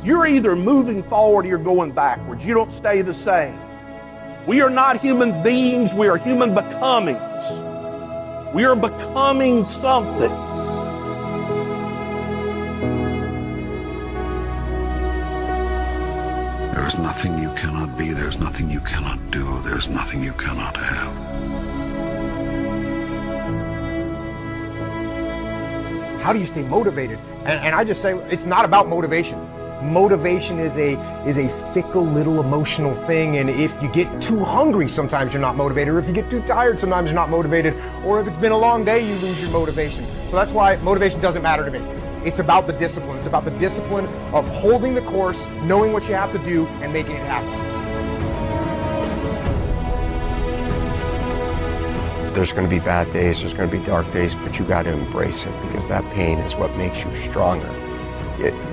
You're either moving forward or you're going backwards. You don't stay the same. We are not human beings, we are human becomings. We are becoming something. There's nothing you cannot be, there's nothing you cannot do, there's nothing you cannot have. How do you stay motivated? And I just say it's not about motivation. Motivation is a fickle little emotional thing, and if you get too hungry, sometimes you're not motivated, or if you get too tired, sometimes you're not motivated, or if it's been a long day, you lose your motivation. So that's why motivation doesn't matter to me. It's about the discipline. It's about the discipline of holding the course, knowing what you have to do, and making it happen. There's going to be bad days, there's going to be dark days, but you got to embrace it, because that pain is what makes you stronger.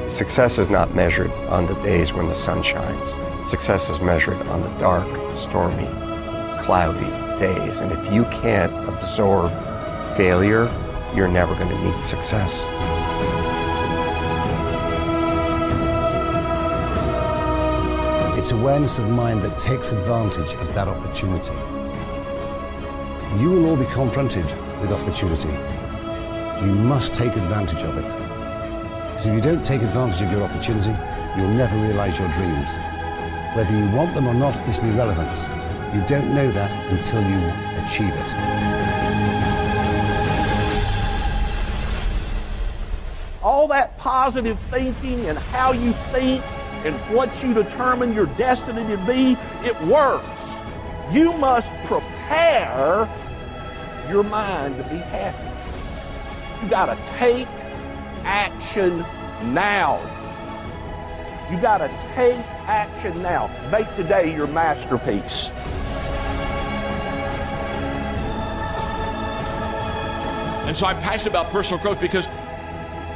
Success is not measured on the days when the sun shines. Success is measured on the dark, stormy, cloudy days. And if you can't absorb failure, you're never going to meet success. It's awareness of mind that takes advantage of that opportunity. You will all be confronted with opportunity. You must take advantage of it. Because if you don't take advantage of your opportunity, you'll never realize your dreams. Whether you want them or not is the irrelevance. You don't know that until you achieve it. All that positive thinking and how you think and what you determine your destiny to be, it works. You must prepare your mind to be happy. You gotta take action now. You gotta take action now. Make today your masterpiece. And so I'm passionate about personal growth, because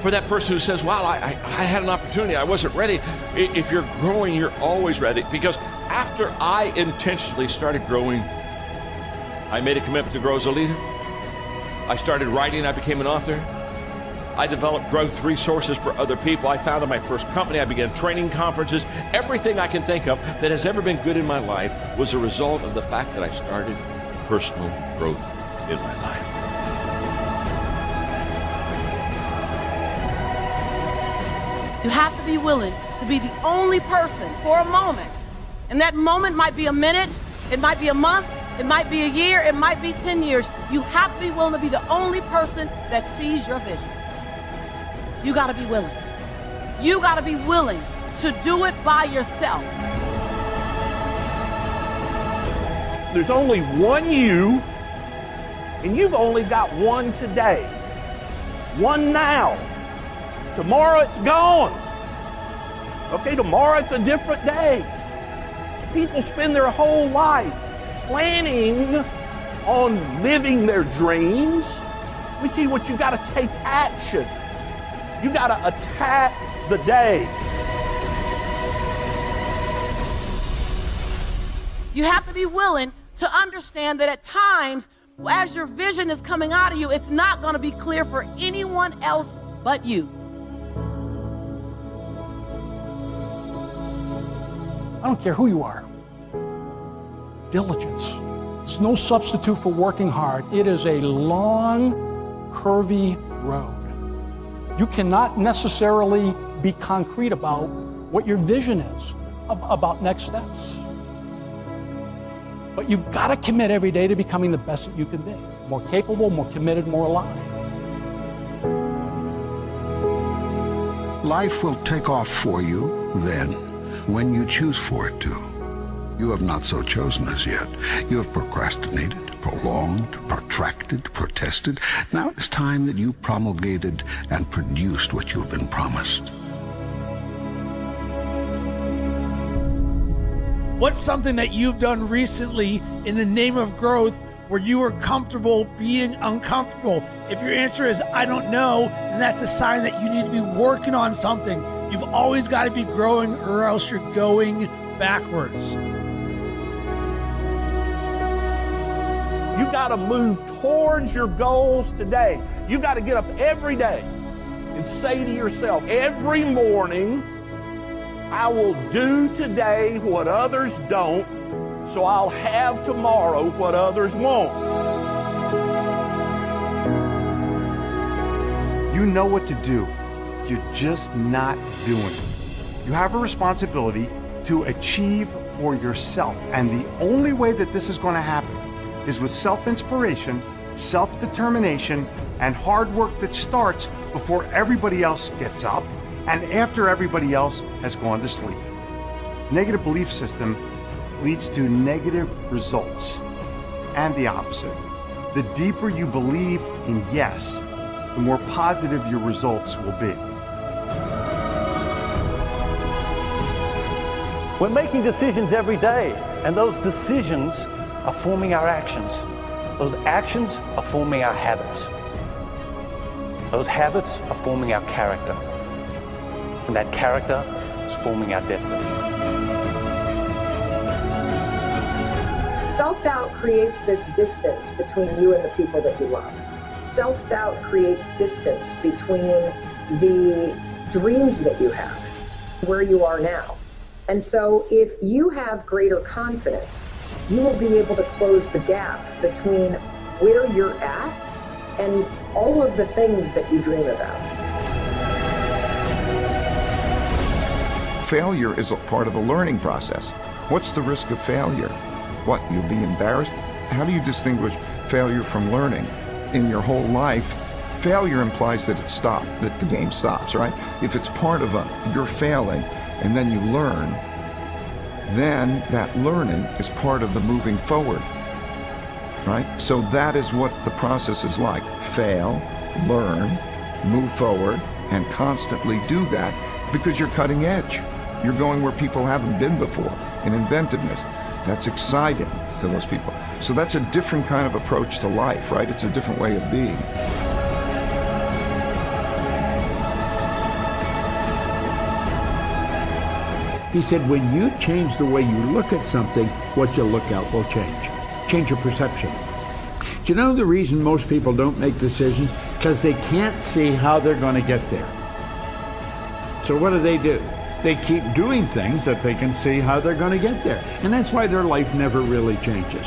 for that person who says, wow, I had an opportunity, I wasn't ready. If you're growing, you're always ready. Because after I intentionally started growing, I made a commitment to grow as a leader. I started writing, I became an author. I developed growth resources for other people. I founded my first company. I began training conferences. Everything I can think of that has ever been good in my life was a result of the fact that I started personal growth in my life. You have to be willing to be the only person for a moment. And that moment might be a minute, it might be a month, it might be a year, it might be 10 years. You have to be willing to be the only person that sees your vision. You gotta be willing. You gotta be willing to do it by yourself. There's only one you, and you've only got one today. One now. Tomorrow it's gone. Okay, tomorrow it's a different day. People spend their whole life planning on living their dreams. Let me tell you what, you gotta take action. You gotta attack the day. You have to be willing to understand that at times, as your vision is coming out of you, it's not gonna be clear for anyone else but you. I don't care who you are. Diligence. It's no substitute for working hard. It is a long, curvy road. You cannot necessarily be concrete about what your vision is, about next steps. But you've got to commit every day to becoming the best that you can be. More capable, more committed, more alive. Life will take off for you then, when you choose for it to. You have not so chosen as yet. You have procrastinated, prolonged, protracted, protested. Now it's time that you promulgated and produced what you have been promised. What's something that you've done recently in the name of growth where you are comfortable being uncomfortable? If your answer is, I don't know, then that's a sign that you need to be working on something. You've always got to be growing, or else you're going backwards. You got to move towards your goals today. You got to get up every day and say to yourself every morning, I will do today what others don't, so I'll have tomorrow what others won't. You know what to do. You're just not doing it. You have a responsibility to achieve for yourself. And the only way that this is going to happen is with self-inspiration, self-determination, and hard work that starts before everybody else gets up and after everybody else has gone to sleep. Negative belief system leads to negative results, and the opposite. The deeper you believe in yes, the more positive your results will be. We're making decisions every day, and those decisions are forming our actions. Those actions are forming our habits. Those habits are forming our character. And that character is forming our destiny. Self-doubt creates this distance between you and the people that you love. Self-doubt creates distance between the dreams that you have, where you are now. And so if you have greater confidence, you will be able to close the gap between where you're at and all of the things that you dream about. Failure is a part of the learning process. What's the risk of failure? What, you'll be embarrassed? How do you distinguish failure from learning? In your whole life, failure implies that it stopped, that the game stops, right? If it's part of you're failing and then you learn, then that learning is part of the moving forward, right? So that is what the process is like. Fail, learn, move forward, and constantly do that because you're cutting edge. You're going where people haven't been before in inventiveness. That's exciting to those people. So that's a different kind of approach to life, right? It's a different way of being. He said, when you change the way you look at something, what you look at will change. Change your perception. Do you know the reason most people don't make decisions? Because they can't see how they're going to get there. So what do? They keep doing things that they can see how they're going to get there. And that's why their life never really changes.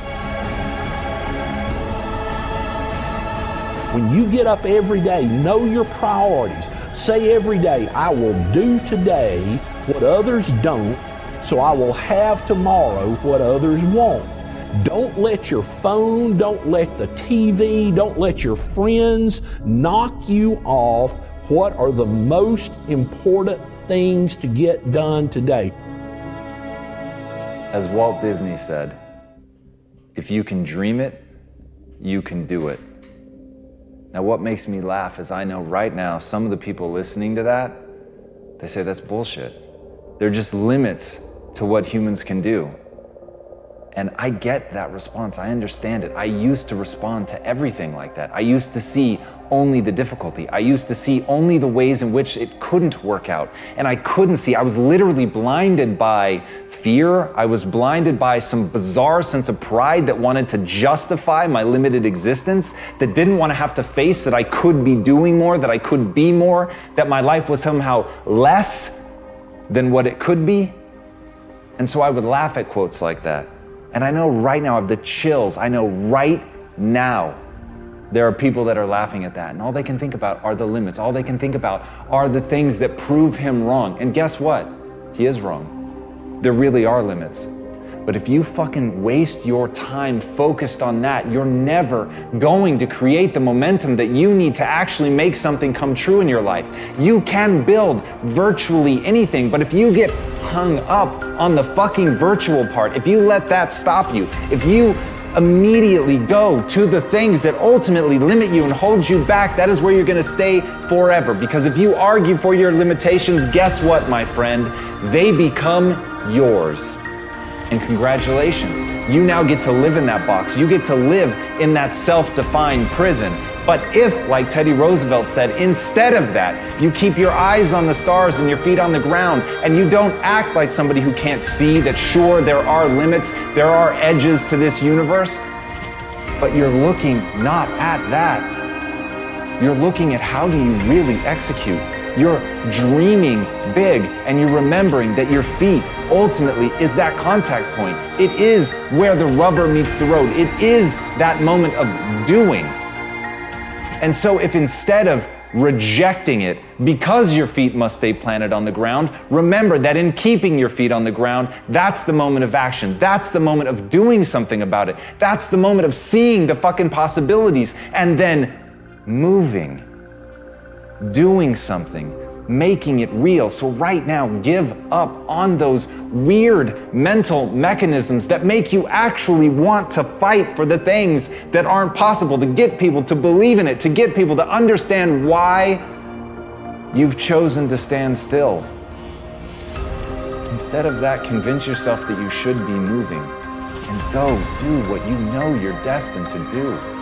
When you get up every day, know your priorities. Say every day, I will do today what others don't, so I will have tomorrow what others won't. Don't let your phone, don't let the TV, don't let your friends knock you off what are the most important things to get done today. As Walt Disney said, if you can dream it, you can do it. Now what makes me laugh is I know right now some of the people listening to that, they say that's bullshit. They're just limits to what humans can do. And I get that response, I understand it. I used to respond to everything like that. I used to see only the difficulty. I used to see only the ways in which it couldn't work out. And I couldn't see, I was literally blinded by fear. I was blinded by some bizarre sense of pride that wanted to justify my limited existence, that didn't want to have to face that I could be doing more, that I could be more, that my life was somehow less than what it could be. And so I would laugh at quotes like that. And I know right now I have the chills. I know right now there are people that are laughing at that, and all they can think about are the limits. All they can think about are the things that prove him wrong. And guess what? He is wrong. There really are limits. But if you fucking waste your time focused on that, you're never going to create the momentum that you need to actually make something come true in your life. You can build virtually anything, but if you get hung up on the fucking virtual part, if you let that stop you, if you immediately go to the things that ultimately limit you and hold you back, that is where you're gonna stay forever. Because if you argue for your limitations, guess what, my friend? They become yours. And congratulations, you now get to live in that box. You get to live in that self-defined prison. But if, like Teddy Roosevelt said, instead of that, you keep your eyes on the stars and your feet on the ground, and you don't act like somebody who can't see that sure, there are limits, there are edges to this universe, but you're looking not at that. You're looking at how do you really execute you're dreaming big and you're remembering that your feet ultimately is that contact point. It is where the rubber meets the road. It is that moment of doing. And so if instead of rejecting it because your feet must stay planted on the ground, remember that in keeping your feet on the ground, that's the moment of action. That's the moment of doing something about it. That's the moment of seeing the fucking possibilities and then moving, doing something, making it real. So right now, give up on those weird mental mechanisms that make you actually want to fight for the things that aren't possible, to get people to believe in it, to get people to understand why you've chosen to stand still. Instead of that, convince yourself that you should be moving and go do what you know you're destined to do.